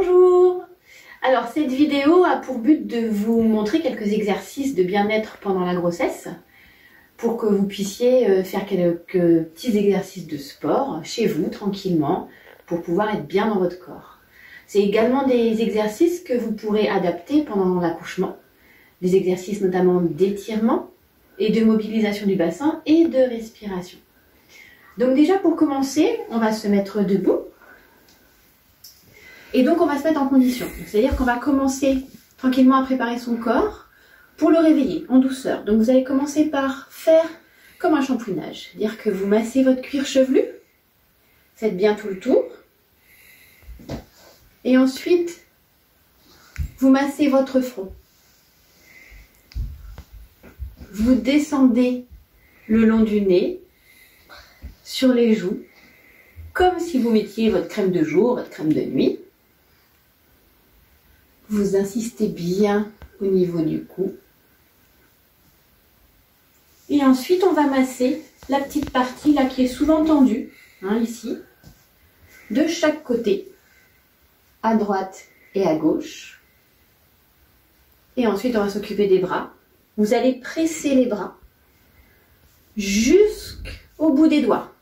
Bonjour! Alors cette vidéo a pour but de vous montrer quelques exercices de bien-être pendant la grossesse pour que vous puissiez faire quelques petits exercices de sport chez vous tranquillement pour pouvoir être bien dans votre corps. C'est également des exercices que vous pourrez adapter pendant l'accouchement, des exercices notamment d'étirement et de mobilisation du bassin et de respiration. Donc déjà pour commencer, on va se mettre debout. Et donc on va se mettre en condition. C'est-à-dire qu'on va commencer tranquillement à préparer son corps pour le réveiller en douceur. Donc vous allez commencer par faire comme un shampouinage. C'est-à-dire que vous massez votre cuir chevelu. Faites bien tout le tour. Et ensuite, vous massez votre front. Vous descendez le long du nez, sur les joues, comme si vous mettiez votre crème de jour, votre crème de nuit. Vous insistez bien au niveau du cou. Et ensuite, on va masser la petite partie là qui est souvent tendue, ici, de chaque côté, à droite et à gauche. Et ensuite, on va s'occuper des bras. Vous allez presser les bras jusqu'au bout des doigts.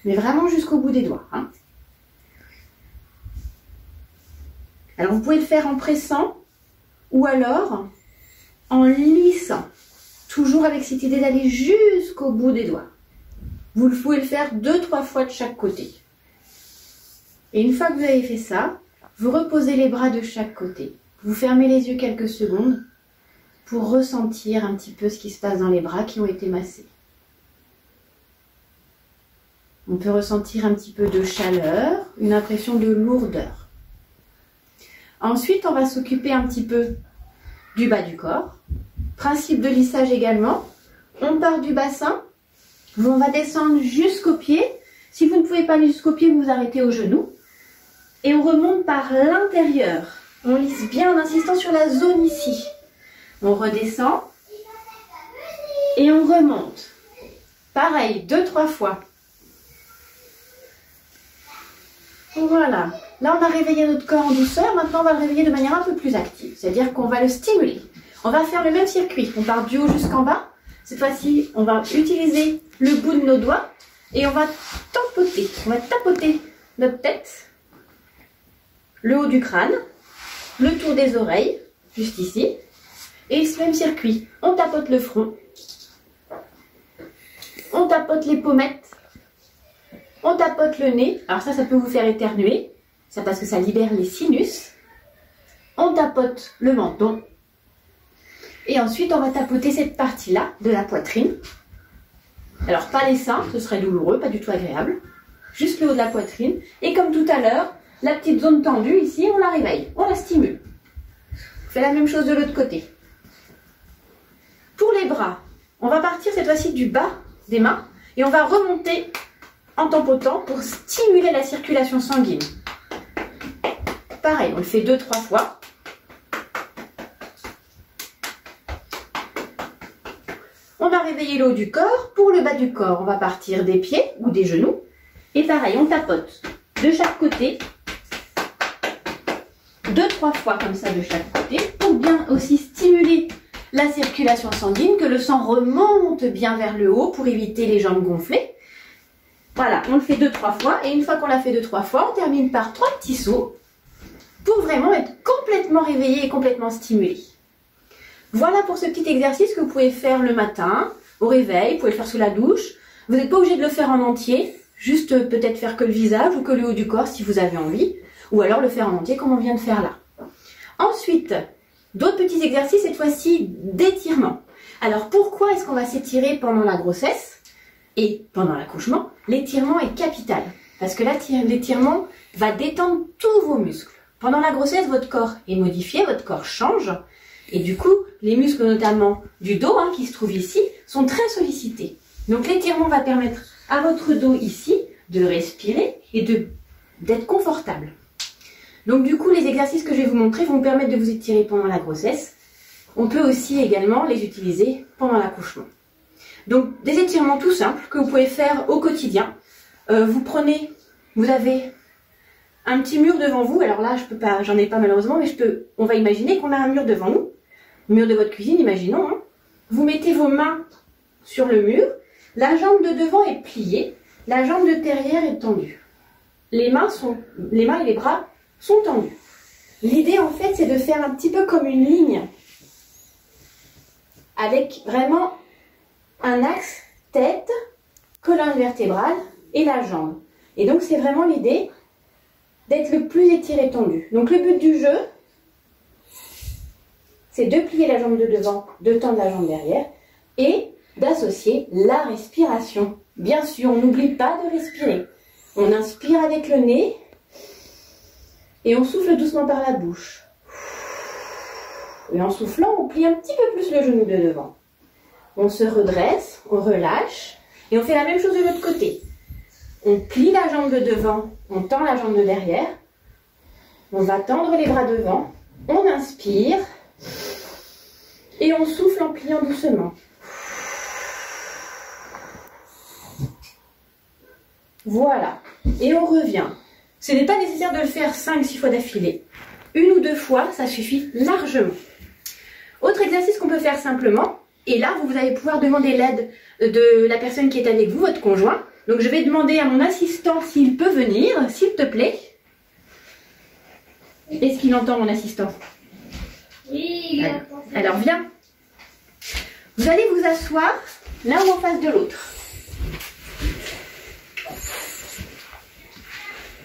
Mais vraiment jusqu'au bout des doigts. Alors vous pouvez le faire en pressant ou alors en lissant. Toujours avec cette idée d'aller jusqu'au bout des doigts. Vous pouvez le faire 2-3 fois de chaque côté. Et une fois que vous avez fait ça, vous reposez les bras de chaque côté. Vous fermez les yeux quelques secondes pour ressentir un petit peu ce qui se passe dans les bras qui ont été massés. On peut ressentir un petit peu de chaleur, une impression de lourdeur. Ensuite, on va s'occuper un petit peu du bas du corps. Principe de lissage également. On part du bassin, on va descendre jusqu'aux pieds. Si vous ne pouvez pas aller jusqu'aux pieds, vous vous arrêtez aux genoux. Et on remonte par l'intérieur. On lisse bien en insistant sur la zone ici. On redescend et on remonte. Pareil, 2-3 fois. Voilà. Là, on a réveillé notre corps en douceur. Maintenant, on va le réveiller de manière un peu plus active. C'est-à-dire qu'on va le stimuler. On va faire le même circuit. On part du haut jusqu'en bas. Cette fois-ci, on va utiliser le bout de nos doigts et on va tapoter. On va tapoter notre tête, le haut du crâne, le tour des oreilles, juste ici. Et ce même circuit. On tapote le front. On tapote les pommettes. On tapote le nez. Alors ça peut vous faire éternuer. Ça parce que ça libère les sinus. On tapote le menton. Et ensuite, on va tapoter cette partie-là de la poitrine. Alors, pas les seins, ce serait douloureux, pas du tout agréable. Juste le haut de la poitrine. Et comme tout à l'heure, la petite zone tendue ici, on la réveille, on la stimule. On fait la même chose de l'autre côté. Pour les bras, on va partir cette fois-ci du bas des mains et on va remonter en tapotant pour stimuler la circulation sanguine. Pareil, on le fait 2-3 fois. On va réveiller le haut du corps. Pour le bas du corps, on va partir des pieds ou des genoux. Et pareil, on tapote de chaque côté. 2-3 fois comme ça de chaque côté pour bien aussi stimuler la circulation sanguine, que le sang remonte bien vers le haut pour éviter les jambes gonflées. Voilà, on le fait 2-3 fois et une fois qu'on l'a fait 2-3 fois, on termine par 3 petits sauts pour vraiment être complètement réveillé et complètement stimulé. Voilà pour ce petit exercice que vous pouvez faire le matin, au réveil, vous pouvez le faire sous la douche. Vous n'êtes pas obligé de le faire en entier, juste peut-être faire que le visage ou que le haut du corps si vous avez envie, ou alors le faire en entier comme on vient de faire là. Ensuite, d'autres petits exercices, cette fois-ci d'étirement. Alors pourquoi est-ce qu'on va s'étirer pendant la grossesse et pendant l'accouchement? L'étirement est capital, parce que l'étirement va détendre tous vos muscles. Pendant la grossesse, votre corps est modifié, votre corps change, et du coup, les muscles notamment du dos, qui se trouvent ici, sont très sollicités. Donc l'étirement va permettre à votre dos ici de respirer et d'être confortable. Donc du coup, les exercices que je vais vous montrer vont vous permettre de vous étirer pendant la grossesse. On peut aussi également les utiliser pendant l'accouchement. Donc des étirements tout simples que vous pouvez faire au quotidien. Vous avez un petit mur devant vous. Alors là, je peux pas, j'en ai pas malheureusement, mais on va imaginer qu'on a un mur devant nous. Le mur de votre cuisine, imaginons. Hein. Vous mettez vos mains sur le mur. La jambe de devant est pliée. La jambe de derrière est tendue. Les mains et les bras sont tendus. L'idée, en fait, c'est de faire un petit peu comme une ligne. Avec vraiment un axe tête, colonne vertébrale et la jambe. Et donc, c'est vraiment l'idée d'être le plus étiré tendu. Donc, le but du jeu, c'est de plier la jambe de devant, de tendre la jambe derrière et d'associer la respiration. Bien sûr, on n'oublie pas de respirer. On inspire avec le nez et on souffle doucement par la bouche. Et en soufflant, on plie un petit peu plus le genou de devant. On se redresse, on relâche et on fait la même chose de l'autre côté. On plie la jambe de devant, on tend la jambe de derrière. On va tendre les bras devant. On inspire et on souffle en pliant doucement. Voilà. Et on revient. Ce n'est pas nécessaire de le faire 5-6 fois d'affilée. 1 ou 2 fois, ça suffit largement. Autre exercice qu'on peut faire simplement, et là, vous allez pouvoir demander l'aide de la personne qui est avec vous, votre conjoint. Donc, je vais demander à mon assistant s'il peut venir, s'il te plaît. Est-ce qu'il entend, mon assistant? Oui, alors, viens. Vous allez vous asseoir l'un en face de l'autre.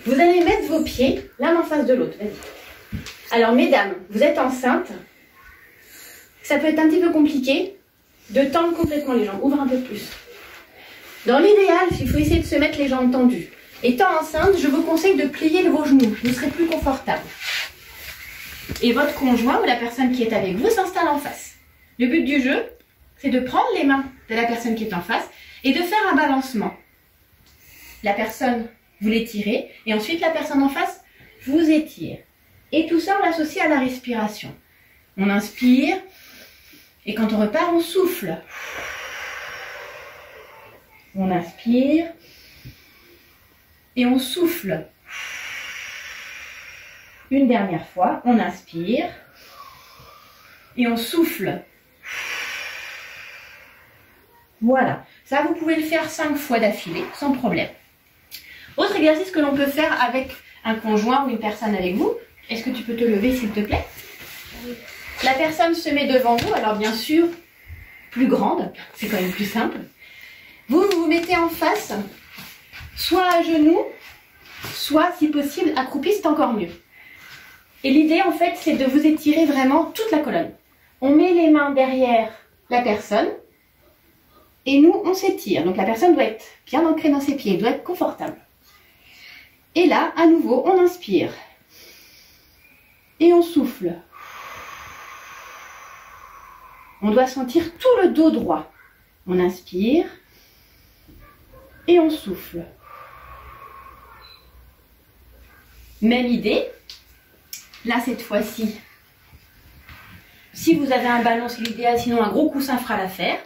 Vous allez mettre vos pieds l'un en face de l'autre. Alors, mesdames, vous êtes enceintes. Ça peut être un petit peu compliqué de tendre complètement les jambes. Ouvre un peu plus. Dans l'idéal, il faut essayer de se mettre les jambes tendues. Étant enceinte, je vous conseille de plier vos genoux. Vous serez plus confortable. Et votre conjoint ou la personne qui est avec vous s'installe en face. Le but du jeu, c'est de prendre les mains de la personne qui est en face et de faire un balancement. La personne, vous l'étirez et ensuite la personne en face vous étire. Et tout ça, on l'associe à la respiration. On inspire et quand on repart, on souffle. On inspire et on souffle. Une dernière fois, on inspire et on souffle. Voilà. Ça, vous pouvez le faire 5 fois d'affilée, sans problème. Autre exercice que l'on peut faire avec un conjoint ou une personne avec vous. Est-ce que tu peux te lever, s'il te plaît? La personne se met devant vous, alors bien sûr, plus grande, c'est quand même plus simple. Vous vous mettez en face, soit à genoux, soit, si possible, accroupi, c'est encore mieux. Et l'idée, en fait, c'est de vous étirer vraiment toute la colonne. On met les mains derrière la personne et nous, on s'étire. Donc la personne doit être bien ancrée dans ses pieds, doit être confortable. Et là, à nouveau, on inspire et on souffle. On doit sentir tout le dos droit. On inspire et on souffle. Même idée. Là, cette fois-ci, si vous avez un ballon, c'est l'idéal, sinon un gros coussin fera l'affaire.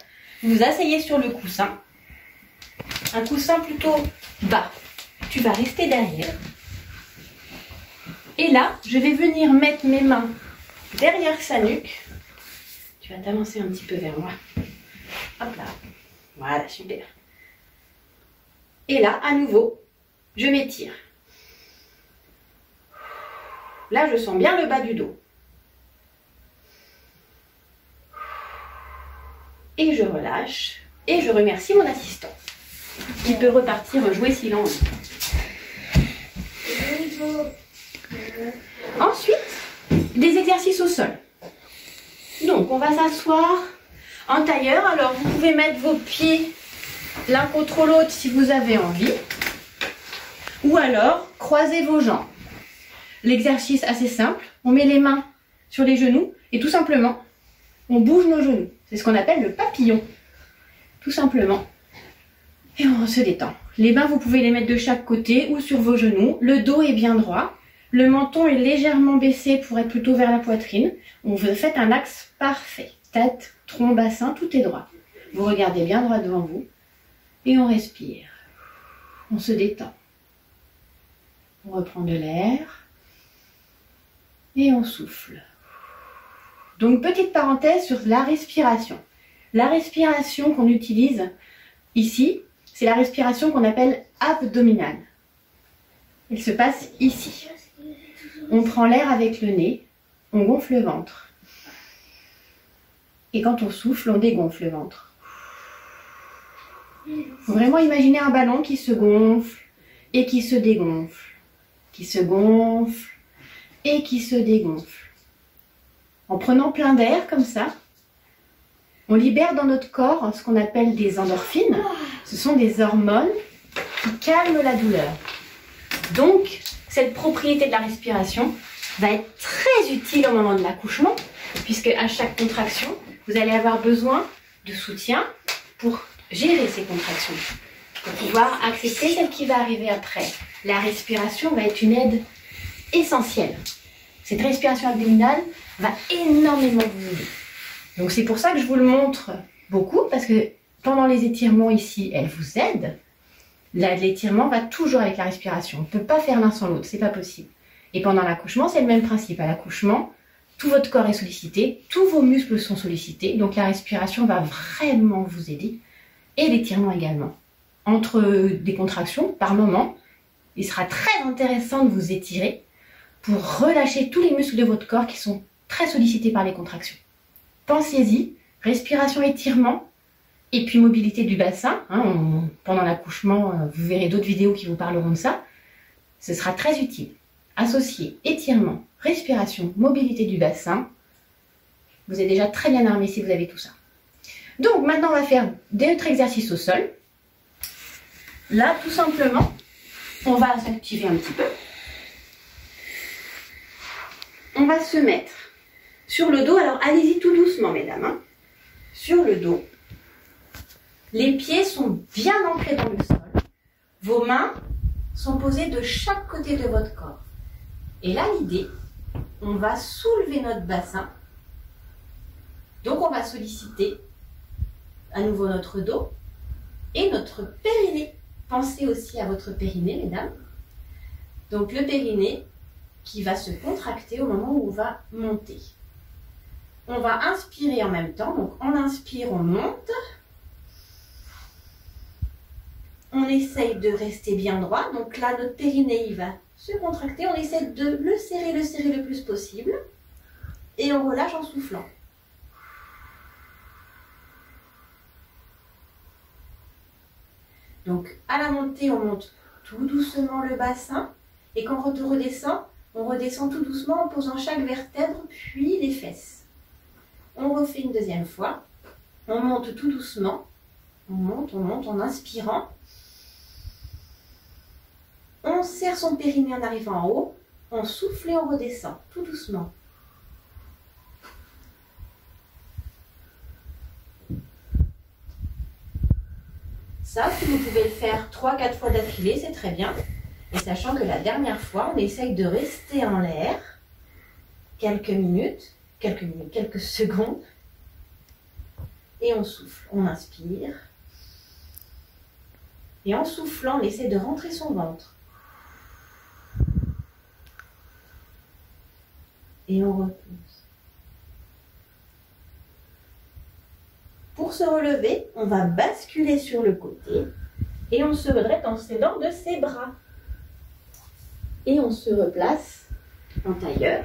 Vous vous asseyez sur le coussin. Un coussin plutôt bas. Tu vas rester derrière. Et là, je vais venir mettre mes mains derrière sa nuque. Tu vas t'avancer un petit peu vers moi. Hop là. Voilà, super. Et là, à nouveau, je m'étire. Là, je sens bien le bas du dos. Et je relâche. Et je remercie mon assistant. Qui peut repartir jouer s'il en veut. Ensuite, des exercices au sol. Donc, on va s'asseoir en tailleur. Alors, vous pouvez mettre vos pieds l'un contre l'autre si vous avez envie. Ou alors, croisez vos jambes. L'exercice assez simple, on met les mains sur les genoux et tout simplement, on bouge nos genoux. C'est ce qu'on appelle le papillon. Tout simplement. Et on se détend. Les mains, vous pouvez les mettre de chaque côté ou sur vos genoux. Le dos est bien droit. Le menton est légèrement baissé pour être plutôt vers la poitrine. Vous faites un axe parfait. Tête, tronc, bassin, tout est droit. Vous regardez bien droit devant vous. Et on respire. On se détend. On reprend de l'air et on souffle. Donc, petite parenthèse sur la respiration. La respiration qu'on utilise ici, c'est la respiration qu'on appelle abdominale. Elle se passe ici. On prend l'air avec le nez, on gonfle le ventre. Et quand on souffle, on dégonfle le ventre. Il faut vraiment imaginer un ballon qui se gonfle et qui se dégonfle, qui se gonfle et qui se dégonfle. En prenant plein d'air comme ça, on libère dans notre corps ce qu'on appelle des endorphines. Ce sont des hormones qui calment la douleur. Donc, cette propriété de la respiration va être très utile au moment de l'accouchement, puisque à chaque contraction, vous allez avoir besoin de soutien pour gérer ces contractions, pour pouvoir accepter celle qui va arriver après. La respiration va être une aide essentielle. Cette respiration abdominale va énormément vous aider. Donc c'est pour ça que je vous le montre beaucoup, parce que pendant les étirements ici, elle vous aide. L'étirement va toujours avec la respiration. On ne peut pas faire l'un sans l'autre, c'est pas possible. Et pendant l'accouchement, c'est le même principe. À l'accouchement, tout votre corps est sollicité, tous vos muscles sont sollicités, donc la respiration va vraiment vous aider. Et l'étirement également. Entre des contractions, par moment, il sera très intéressant de vous étirer pour relâcher tous les muscles de votre corps qui sont très sollicités par les contractions. Pensez-y, respiration, étirement, et puis mobilité du bassin. Pendant l'accouchement, vous verrez d'autres vidéos qui vous parleront de ça. Ce sera très utile. Associer étirement, respiration, mobilité du bassin. Vous êtes déjà très bien armé si vous avez tout ça. Donc maintenant, on va faire d'autres exercices au sol. Là, tout simplement, on va s'activer un petit peu. On va se mettre sur le dos. Alors, allez-y tout doucement, mesdames. Sur le dos. Les pieds sont bien ancrés dans le sol. Vos mains sont posées de chaque côté de votre corps. Et là, l'idée, on va soulever notre bassin. Donc, on va solliciter à nouveau notre dos et notre périnée. Pensez aussi à votre périnée, mesdames. Donc, le périnée qui va se contracter au moment où on va monter. On va inspirer en même temps. Donc, on inspire, on monte. On essaye de rester bien droit. Donc là, notre périnée, il va se contracter. On essaie de le serrer le plus possible. Et on relâche en soufflant. Donc, à la montée, on monte tout doucement le bassin. Et quand on redescend tout doucement en posant chaque vertèbre, puis les fesses. On refait une deuxième fois. On monte tout doucement. On monte en inspirant. On serre son périnée en arrivant en haut. On souffle et on redescend, tout doucement. Ça, si vous pouvez le faire 3-4 fois d'affilée, c'est très bien. Et sachant que la dernière fois, on essaye de rester en l'air quelques secondes. Et on souffle, on inspire. Et en soufflant, on essaie de rentrer son ventre. Et on repousse. Pour se relever, on va basculer sur le côté et on se redresse dans de ses bras. Et on se replace en tailleur.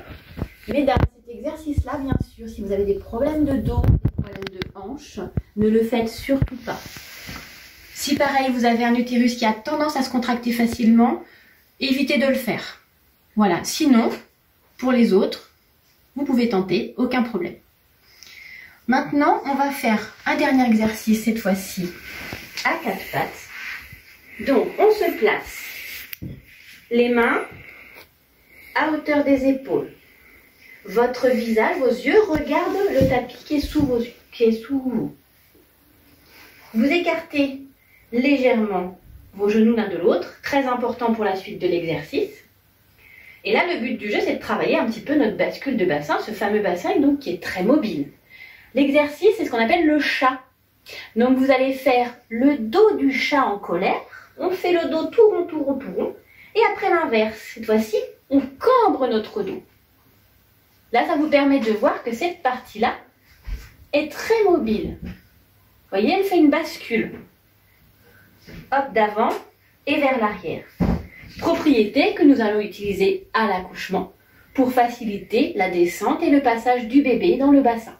Mesdames, cet exercice-là, bien sûr, si vous avez des problèmes de dos, des problèmes de hanche, ne le faites surtout pas. Si pareil, vous avez un utérus qui a tendance à se contracter facilement, évitez de le faire. Voilà, sinon, pour les autres, vous pouvez tenter, aucun problème. Maintenant, on va faire un dernier exercice, cette fois-ci, à 4 pattes. Donc, on se place. Les mains à hauteur des épaules. Votre visage, vos yeux regardent le tapis qui est sous vous. Vous écartez légèrement vos genoux l'un de l'autre, très important pour la suite de l'exercice. Et là, le but du jeu, c'est de travailler un petit peu notre bascule de bassin, ce fameux bassin donc, qui est très mobile. L'exercice, c'est ce qu'on appelle le chat. Donc, vous allez faire le dos du chat en colère. On fait le dos tout rond, Et après l'inverse, cette fois-ci, on cambre notre dos. Là, ça vous permet de voir que cette partie-là est très mobile. Vous voyez, elle fait une bascule. Hop, d'avant et vers l'arrière. Propriété que nous allons utiliser à l'accouchement pour faciliter la descente et le passage du bébé dans le bassin.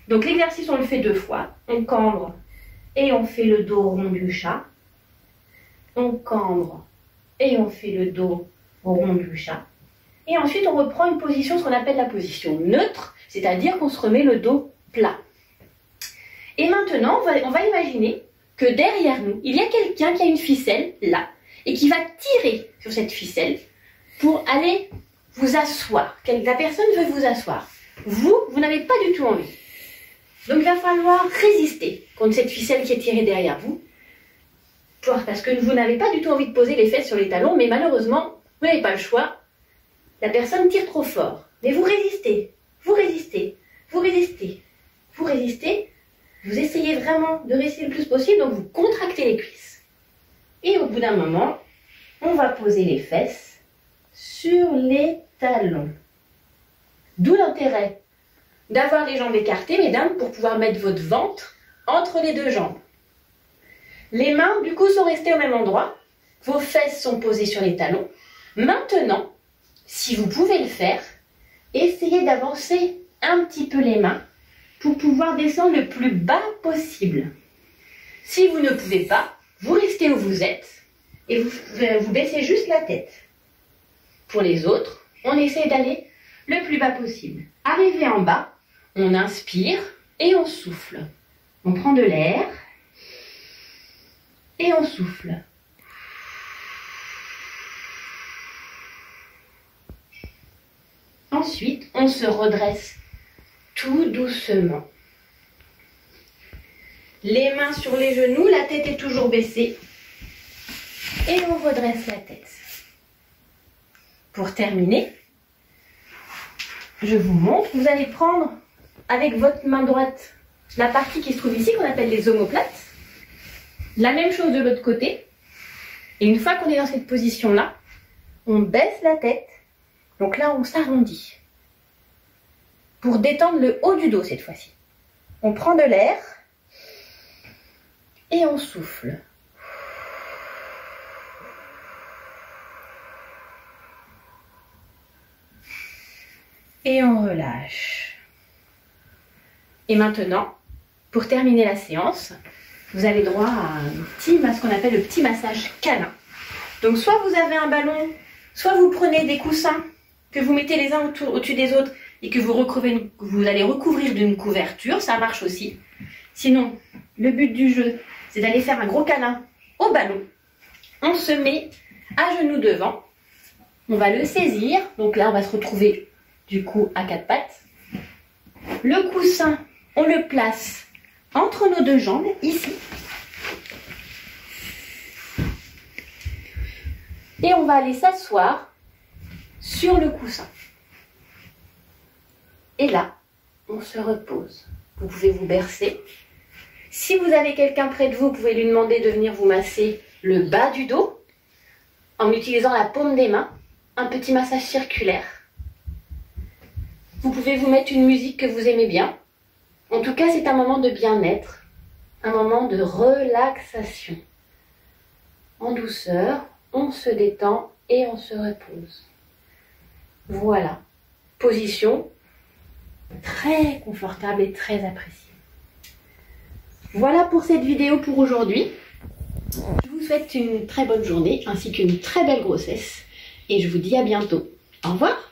Donc l'exercice, on le fait 2 fois. On cambre et on fait le dos rond du chat. On cambre et on fait le dos rond du chat. Et ensuite, on reprend une position, ce qu'on appelle la position neutre, c'est-à-dire qu'on se remet le dos plat. Et maintenant, on va imaginer que derrière nous, il y a quelqu'un qui a une ficelle, là, et qui va tirer sur cette ficelle pour aller vous asseoir. La personne veut vous asseoir. Vous n'avez pas du tout envie. Donc, il va falloir résister contre cette ficelle qui est tirée derrière vous. Parce que vous n'avez pas du tout envie de poser les fesses sur les talons, mais malheureusement, vous n'avez pas le choix. La personne tire trop fort. Mais vous résistez, vous résistez, vous résistez, vous résistez. Vous essayez vraiment de résister le plus possible, donc vous contractez les cuisses. Et au bout d'un moment, on va poser les fesses sur les talons. D'où l'intérêt d'avoir les jambes écartées, mesdames, pour pouvoir mettre votre ventre entre les 2 jambes. Les mains, du coup, sont restées au même endroit. Vos fesses sont posées sur les talons. Maintenant, si vous pouvez le faire, essayez d'avancer un petit peu les mains pour pouvoir descendre le plus bas possible. Si vous ne pouvez pas, vous restez où vous êtes et vous baissez juste la tête. Pour les autres, on essaie d'aller le plus bas possible. Arrivé en bas, on inspire et on souffle. On prend de l'air et on souffle. Ensuite, on se redresse tout doucement. Les mains sur les genoux, la tête est toujours baissée. Et on redresse la tête. Pour terminer, je vous montre, vous allez prendre avec votre main droite la partie qui se trouve ici, qu'on appelle les omoplates. La même chose de l'autre côté. Et une fois qu'on est dans cette position-là, on baisse la tête. Donc là, on s'arrondit. Pour détendre le haut du dos cette fois-ci. On prend de l'air et on souffle. Et on relâche. Et maintenant, pour terminer la séance, vous avez droit à ce qu'on appelle le petit massage câlin. Donc soit vous avez un ballon, soit vous prenez des coussins que vous mettez les uns au-dessus des autres et que vous allez recouvrir d'une couverture, ça marche aussi. Sinon, le but du jeu, c'est d'aller faire un gros câlin au ballon. On se met à genoux devant, on va le saisir, donc là on va se retrouver du coup à 4 pattes. Le coussin, on le place entre nos 2 jambes, ici. Et on va aller s'asseoir sur le coussin. Et là, on se repose. Vous pouvez vous bercer. Si vous avez quelqu'un près de vous, vous pouvez lui demander de venir vous masser le bas du dos en utilisant la paume des mains. Un petit massage circulaire. Vous pouvez vous mettre une musique que vous aimez bien. En tout cas, c'est un moment de bien-être, un moment de relaxation. En douceur, on se détend et on se repose. Voilà, position très confortable et très appréciée. Voilà pour cette vidéo pour aujourd'hui. Je vous souhaite une très bonne journée ainsi qu'une très belle grossesse et je vous dis à bientôt. Au revoir.